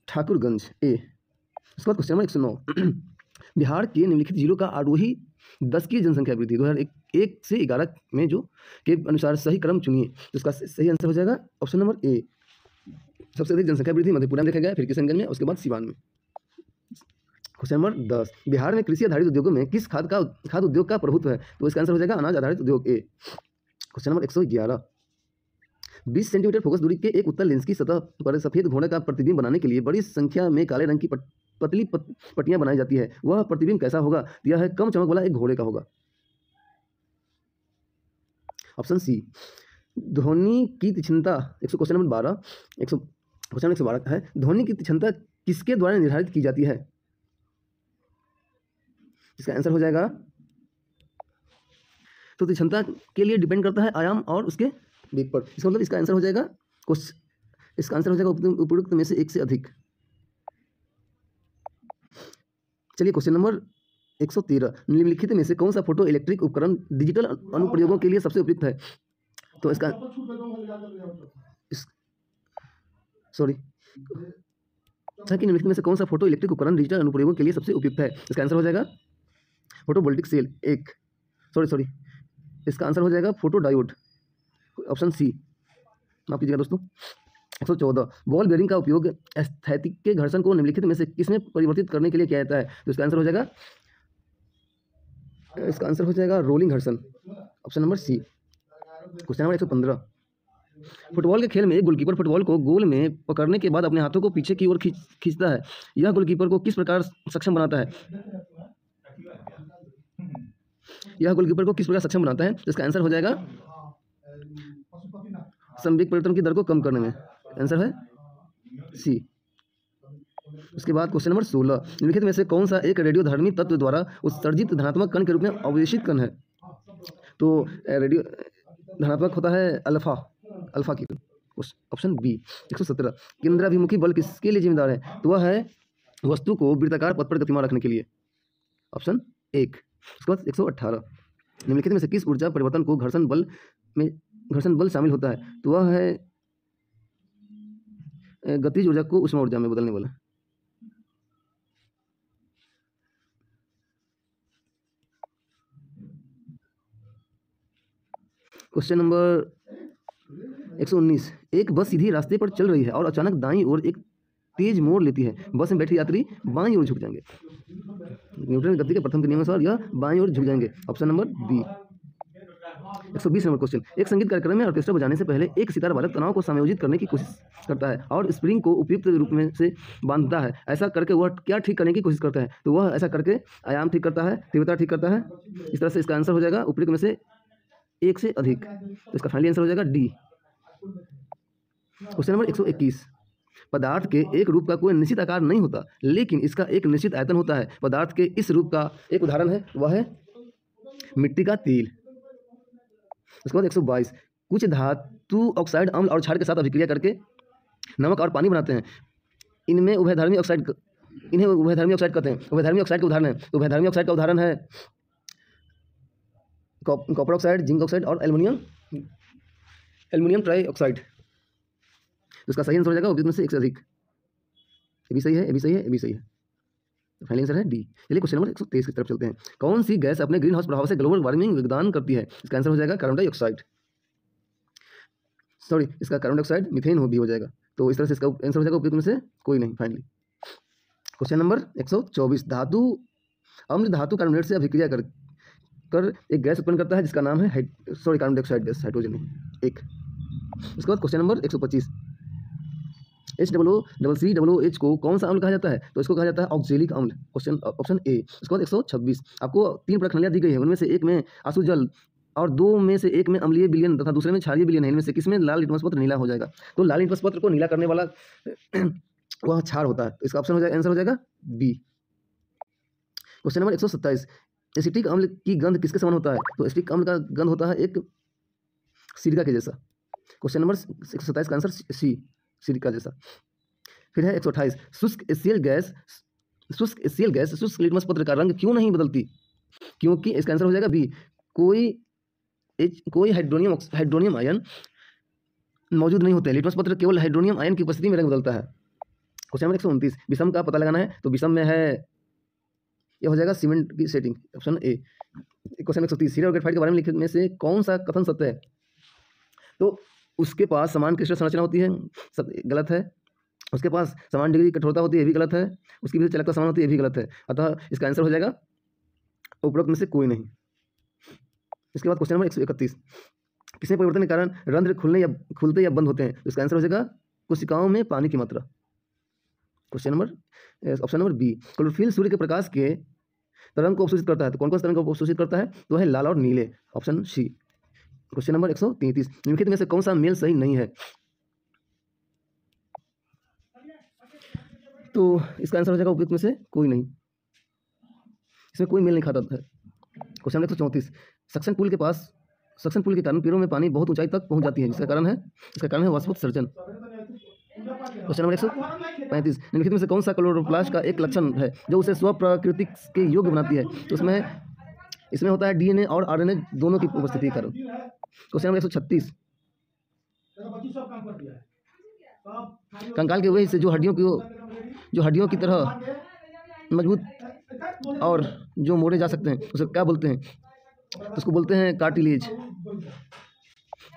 ठाकुरगंज, ए। उसके बाद क्वेश्चन नंबर 109, बिहार के निम्नलिखित जिलों का आरोही 10 की जनसंख्या वृद्धि 2001 से 11 में जो के अनुसार सही क्रम चुनिए। तो इसका सही आंसर हो जाएगा ऑप्शन नंबर ए। सबसे अधिक जनसंख्या वृद्धि मधेपुरा में देखा गया, फिर किशनगंज में, उसके बाद सिवान में। क्वेश्चन नंबर 10, बिहार में कृषि आधारित उद्योगों में किस खाद्य उद्योग का प्रभुत्व है? तो इसका आंसर हो जाएगा अनाज आधारित उद्योग, ए। क्वेश्चन नंबर 111, 20 सेंटीमीटर फोकस दूरी के एक उत्तल लेंस की सतह पर सफेद घोड़े का प्रतिबिंब बनाने के लिए बड़ी संख्या में काले रंग की पतली पट्टियां बनाई जाती है, वह प्रतिबिंब कैसा होगा? यह है कम चमक वाला एक घोड़े का होगा, ऑप्शन सी। ध्वनि की तीक्ष्णता क्वेश्चन नंबर 12 क्वेश्चन 112 है, ध्वनि की तीक्ष्णता किसके द्वारा निर्धारित की जाती है? इसका आंसर हो जाएगा, तो तीक्ष्णता के लिए डिपेंड करता है आयाम और उसके वेग पर। इसका मतलब इसका आंसर हो जाएगा उपयुक्त में से एक से अधिक। चलिए क्वेश्चन नंबर 113, निम्नलिखित में से कौन सा फोटो इलेक्ट्रिक उपकरण डिजिटल अनुप्रयोगों के लिए सबसे उपयुक्त है? तो इसका निम्नलिखित में से कौन सा फोटो इलेक्ट्रिक उपकरण डिजिटल अनुप्रयोगों के लिए सबसे उपयुक्त है? इसका आंसर हो जाएगा फोटोवोल्टिक सेल, इसका आंसर हो जाएगा फोटो डायोड, ऑप्शन सी। माफ कीजिएगा दोस्तों, 114 बॉल बेयरिंग का उपयोग स्थैतिक के घर्षण को निम्नलिखित में से किसमें परिवर्तित करने के लिए किया जाता है? तो इसका आंसर हो जाएगा रोलिंग घर्षण, option number C. Question number 115 football के खेल में एक गोलकीपर फुटबॉल को गोल में पकड़ने के बाद अपने हाथों को पीछे की ओर खींचता है। यह गोलकीपर को किस प्रकार सक्षम बनाता है? तो इसका आंसर हो जाएगा संवेग परिवर्तन की दर को कम करने में, आंसर है सी। उसके बाद क्वेश्चन नंबर 16 निम्नलिखित में से कौन सा एक रेडियोधर्मी तत्व द्वारा उत्सर्जित धनात्मक कण के रूप में अवशोषित कण है? तो रेडियो धनात्मक होता है अल्फा की, ऑप्शन बी। 117 केंद्राभिमुखी बल किसके लिए जिम्मेदार है? तो वह है वस्तु को वृत्ताकार पथ पर गतिमान रखने के लिए, ऑप्शन 1। उसके बाद 118 निम्नलिखित में से किस ऊर्जा परिवर्तन को घर्षण बल शामिल होता है? तो वह है गतिज ऊर्जा को ऊष्मा ऊर्जा में बदलने वाला। क्वेश्चन नंबर 119 एक बस सीधी रास्ते पर चल रही है और अचानक दाईं ओर एक तेज मोड़ लेती है। बस में बैठे यात्री बाईं ओर झुक जाएंगे। न्यूटन की गति के प्रथम के नियम अनुसार यह बाईं ओर झुक जाएंगे, option number B. 120 number question एक संगीत कार्यक्रम में ऑर्केस्ट्रा बजाने से पहले एक सितार वादक तनाव को समायोजित करने की कोशिश करता है और स्प्रिंग को उपयुक्त रूप में से बांधता है। ऐसा करके वह क्या ठीक करने की कोशिश करता है? तो वह ऐसा करके आयाम ठीक करता है, तीव्रता ठीक करता है। इस तरह से इसका आंसर हो जाएगा उपयुक्त में से एक से अधिक। तो इसका फाइनली आंसर हो जाएगा डी। क्वेश्चन नंबर 121 पदार्थ के एक रूप का कोई निश्चित आकार नहीं होता लेकिन इसका एक निश्चित आयतन होता है। पदार्थ के इस रूप का एक उदाहरण है वह है मिट्टी का तेल। उसके बाद 122 कुछ धातु ऑक्साइड अम्ल और क्षार के साथ अभिक्रिया करके नमक और पानी बनाते हैं। इन्हें उभयधर्मी ऑक्साइड कहते हैं। उभयधर्मी ऑक्साइड का उदाहरण है, उभयधर्मी ऑक्साइड का उदाहरण है कॉपर ऑक्साइड, जिंक ऑक्साइड और एल्युमिनियम ट्राई ऑक्साइड। उसका सही आंसर हो जाएगा उपयुक्त में से एक से अधिक। ये भी सही है, ये भी सही है, ये भी सही है। तो फाइनल आंसर है डी। चलिए क्वेश्चन नंबर 123 की तरफ चलते हैं। कौन सी गैस अपने ग्रीन हाउस प्रभाव से ग्लोबल वार्मिंग में योगदान करती है? इसका आंसर हो जाएगा कार्बन डाइऑक्साइड। सॉरी, इसका कार्बन डाइऑक्साइड मीथेन भी हो जाएगा। तो इस तरह से इसका आंसर हो जाएगा उपयुक्त में से कोई नहीं। फाइनली क्वेश्चन नंबर 124 अम्ल धातु कार्बोनेट से अभिक्रिया कर एक गैस उत्पन्न करता है जिसका नाम है कार्बन डाइऑक्साइड गैस, हाइड्रोजन एक। उसके बाद क्वेश्चन नंबर 125 HCCOH को कौन सा अम्ल कहा जाता है? तो इसको कहा जाता है ऑक्जेलिक अम्ल, क्वेश्चन ऑप्शन ए। उसके बाद 126 आपको 3 प्रखंडियाँ दी गई है, उनमें से एक में आंसू जल और 2 में से एक में अम्लीय विलयन तथा दूसरे में क्षारीय विलयन है। इनमें से किसमें लाल लिटमस पत्र नीला हो जाएगा? तो लाल लिटमस पत्र को नीला करने वाला वह क्षार होता है। तो इसका ऑप्शन हो जाएगा, आंसर हो जाएगा बी। क्वेश्चन नंबर 127 एसिटिक अम्ल की गंध किसके समान होता है? तो एसिटिक अम्ल का गंध होता है एक सिरका के जैसा। क्वेश्चन नंबर 127 का आंसर सी, सिरका जैसा। फिर है 128 शुष्क एशियल गैस शुष्क लिटमस पत्र का रंग क्यों नहीं बदलती? क्योंकि इसका आंसर हो जाएगा बी, कोई हाइड्रोनियम आयन मौजूद नहीं होते। लिटमस पत्र केवल हाइड्रोनियम आयन की उपस्थिति में रंग बदलता है। क्वेश्चन नंबर 129 विषम का पता लगाना है, तो विषम में है यह हो जाएगा सीमेंट की सेटिंग, ऑप्शन ए। क्वेश्चन 130 हीरा और ग्रेफाइट के बारे में लिखित में से कौन सा कथन सत्य है? तो उसके पास समान क्रिस्टल संरचना होती है, सब गलत है। उसके पास समान डिग्री कठोरता होती है, ये भी गलत है। उसकी भी चालकता समान होती है, ये भी गलत है। अतः इसका आंसर हो जाएगा उपरोक्त में से कोई नहीं। इसके बाद क्वेश्चन नंबर 131 किसी परिवर्तन के कारण रंध्र खुलते या बंद होते हैं? तो इसका आंसर हो जाएगा कोशिकाओं में पानी की मात्रा। Question number option number B chlorophyll सूर्य के प्रकाश के तरंग को अवशोषित करता है। तो कौन कौन सा तरंग को अवशोषित करता है? तो है लाल और नीले, ऑप्शन सी। क्वेश्चन नंबर 133 निम्नलिखित में से कौन सा मेल सही नहीं है? तो इसका आंसर हो जाएगा उपयुक्त में से कोई नहीं, इसमें कोई मेल नहीं खाता है। क्वेश्चन नंबर 134 सक्शन पुल के कारण पेड़ों में पानी बहुत ऊंचाई तक पहुंच जाती है, इसका कारण है वाष्पोत्सर्जन। क्वेश्चन नंबर 135 निम्नलिखित में से कौन सा क्लोरोप्लास्ट का एक लक्षण है जो उसे स्वप्राकृतिक के योग्य बनाती है? तो इसमें होता है डीएनए और आरएनए दोनों की उपस्थिति के कारण। क्वेश्चन नंबर 136 कंकाल के वही से जो हड्डियों की तरह मजबूत और जो मोड़े जा सकते हैं उसे क्या बोलते हैं? उसको बोलते हैं कार्टिलेज।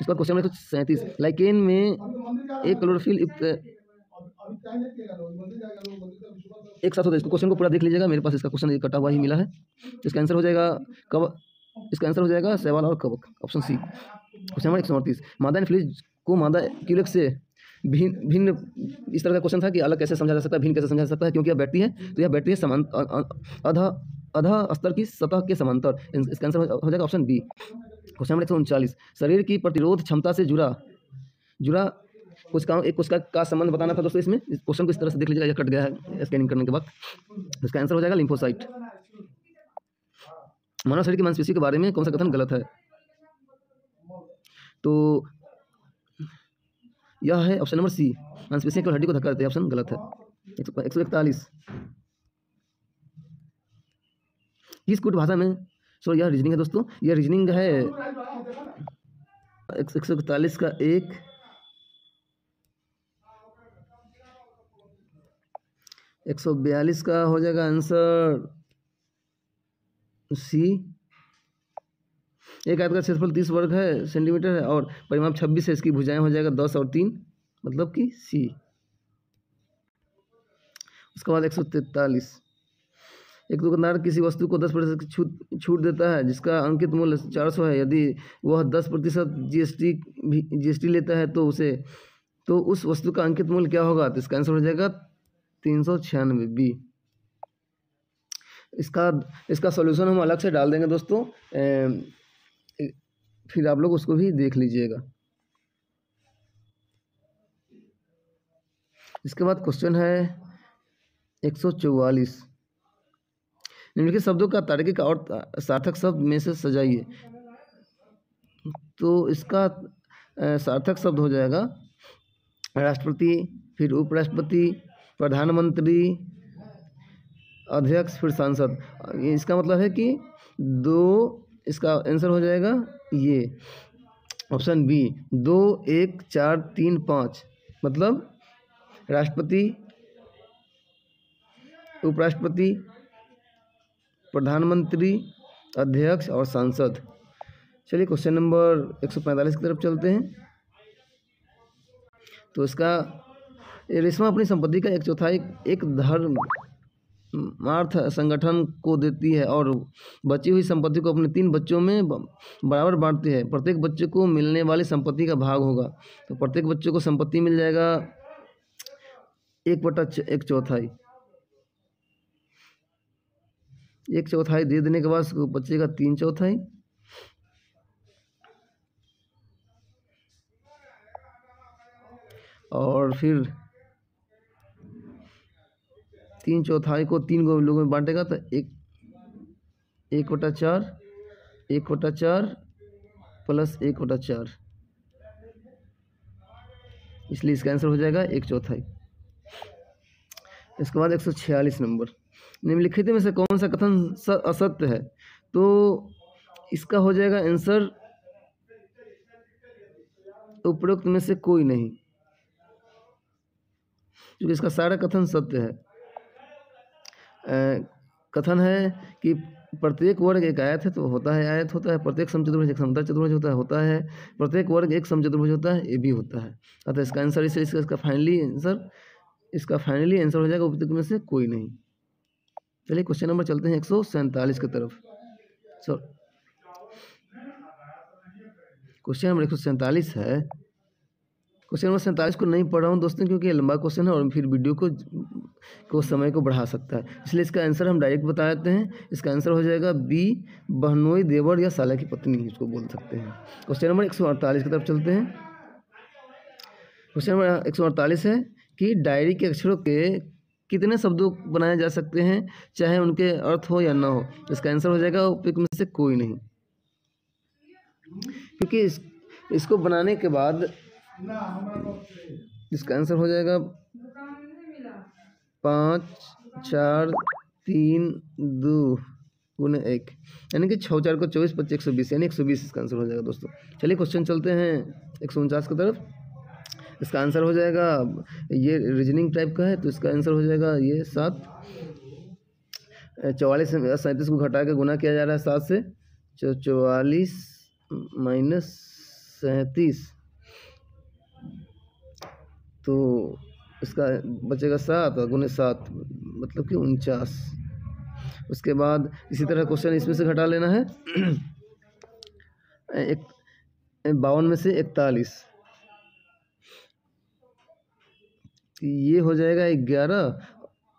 इसका क्वेश्चन नंबर 137, लाइकेन में एक क्लोरोफिल युक्त एक साथ होता है। इसको क्वेश्चन को पूरा देख लीजिएगा, मेरे पास इसका क्वेश्चन कटा हुआ ही मिला है। इसका आंसर हो जाएगा कब, इसका आंसर हो जाएगा शैवाल और कवक, ऑप्शन सी। क्वेश्चन नंबर 138, मादा एनोफिलीज को मादा क्यूलेक्स से भिन्न भिन्न, इस तरह का क्वेश्चन था कि अलग कैसे समझा जा सकता है, भिन्न कैसे समझा जा सकता है, क्योंकि यह बैठती है तो यह बैठती है आधा स्तर की सतह के समांतर। इसका आंसर हो जाएगा ऑप्शन बी। क्वेश्चन नंबर 139, शरीर की प्रतिरोध क्षमता से जुड़ा कुछ का संबंध बताना था दोस्तों। इसमें इस क्वेश्चन को इस तरह से देख लीजिएगा, यह कट गया है स्कैनिंग करने के बाद। इसका आंसर हो जाएगा लिम्फोसाइट। मानव शरीर की मांसपेशी के बारे में कौन सा कथन गलत है? तो यह है ऑप्शन नंबर सी, मांसपेशियां केवल हड्डी को धक्का देती है, ऑप्शन गलत है। 141, किस कूट भाषा में, सो यह रीजनिंग है दोस्तों, यह रीजनिंग है 141 का 1, 142 का हो जाएगा आंसर सी। एक आयत का क्षेत्रफल 30 वर्ग है सेंटीमीटर है और परिमाप 26 है, इसकी भुजाएं हो जाएगा 10 और 3, मतलब कि सी। उसके बाद 143, एक दुकानदार किसी वस्तु को 10% छूट देता है जिसका अंकित मूल्य 400 है। यदि वह 10% जीएसटी लेता है तो उस वस्तु का अंकित मूल्य क्या होगा? तो इसका आंसर हो जाएगा 396 बी। इसका सॉल्यूशन हम अलग से डाल देंगे दोस्तों, फिर आप लोग उसको भी देख लीजिएगा। इसके बाद क्वेश्चन है 144, निम्नलिखित शब्दों का तार्किक और सार्थक शब्द में से सजाइए। तो इसका सार्थक शब्द हो जाएगा राष्ट्रपति, फिर उपराष्ट्रपति, प्रधानमंत्री, अध्यक्ष, फिर सांसद। इसका मतलब है कि इसका आंसर हो जाएगा ये ऑप्शन बी, 2, 1, 4, 3, 5, मतलब राष्ट्रपति, उपराष्ट्रपति, प्रधानमंत्री, अध्यक्ष और सांसद। चलिए क्वेश्चन नंबर 145 की तरफ चलते हैं। तो इसका रेशमा अपनी संपत्ति का 1/4 एक धर्मार्थ संगठन को देती है और बची हुई संपत्ति को अपने 3 बच्चों में बराबर बांटती है। प्रत्येक बच्चे को मिलने वाली संपत्ति का भाग होगा। तो प्रत्येक बच्चे को संपत्ति मिल जाएगा 1/4। 1/4 दे देने के बाद बचेगा 3/4, और फिर 3/4 को 3 लोगों में बांटेगा तो 1/4 प्लस 1/4, इसलिए इसका आंसर हो जाएगा 1/4। इसके बाद 146 नंबर, निम्नलिखित में से कौन सा कथन असत्य है? तो इसका हो जाएगा आंसर उपरोक्त में से कोई नहीं, क्योंकि इसका सारा कथन सत्य है। कथन है कि प्रत्येक वर्ग एक आयत है तो होता है आयत होता है, प्रत्येक समचतुर्भुज एक समतल चतुर्भुज होता है, प्रत्येक वर्ग एक समचतुर्भुज होता है, ये भी होता है। अतः इसका आंसर इसका फाइनली आंसर हो जाएगा उपरोक्त में से कोई नहीं। चलिए क्वेश्चन नंबर चलते हैं 147 की तरफ। क्वेश्चन नंबर 147 है। क्वेश्चन नंबर 47 को नहीं पढ़ रहा हूँ दोस्तों, क्योंकि ये लंबा क्वेश्चन है और फिर वीडियो को समय को बढ़ा सकता है, इसलिए इसका आंसर हम डायरेक्ट बता देते हैं। इसका आंसर हो जाएगा बी, बहनोई, देवर या साला की पत्नी, इसको बोल सकते हैं। क्वेश्चन नंबर 148 की तरफ चलते हैं। क्वेश्चन नंबर 148 है कि डायरी के अक्षरों के कितने शब्दों बनाए जा सकते हैं, चाहे उनके अर्थ हो या ना हो? इसका आंसर हो जाएगा उपयुक्त में से कोई नहीं, क्योंकि इसको बनाने के बाद इसका आंसर हो जाएगा 5, 4, 3, 2 × 1, यानी कि 6 4 को 24, 25 120, यानी 120 इसका आंसर हो जाएगा दोस्तों। चलिए क्वेश्चन चलते हैं 149 की तरफ। इसका आंसर हो जाएगा, ये रीजनिंग टाइप का है, तो इसका आंसर हो जाएगा ये 7। 44 से 37 को घटा के गुना किया जा रहा है 7 से, 44 - 37, तो इसका बचेगा 7 और गुने 7 मतलब कि 49। उसके बाद इसी तरह क्वेश्चन इसमें से घटा लेना है। एक 52 में से 41, ये हो जाएगा 11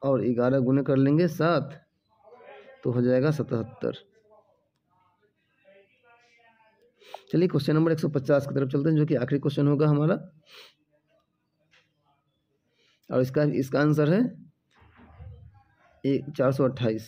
और 11 गुने कर लेंगे 7 तो हो जाएगा 77। चलिए क्वेश्चन नंबर 150 की तरफ चलते हैं, जो कि आखिरी क्वेश्चन होगा हमारा, और इसका आंसर है 428।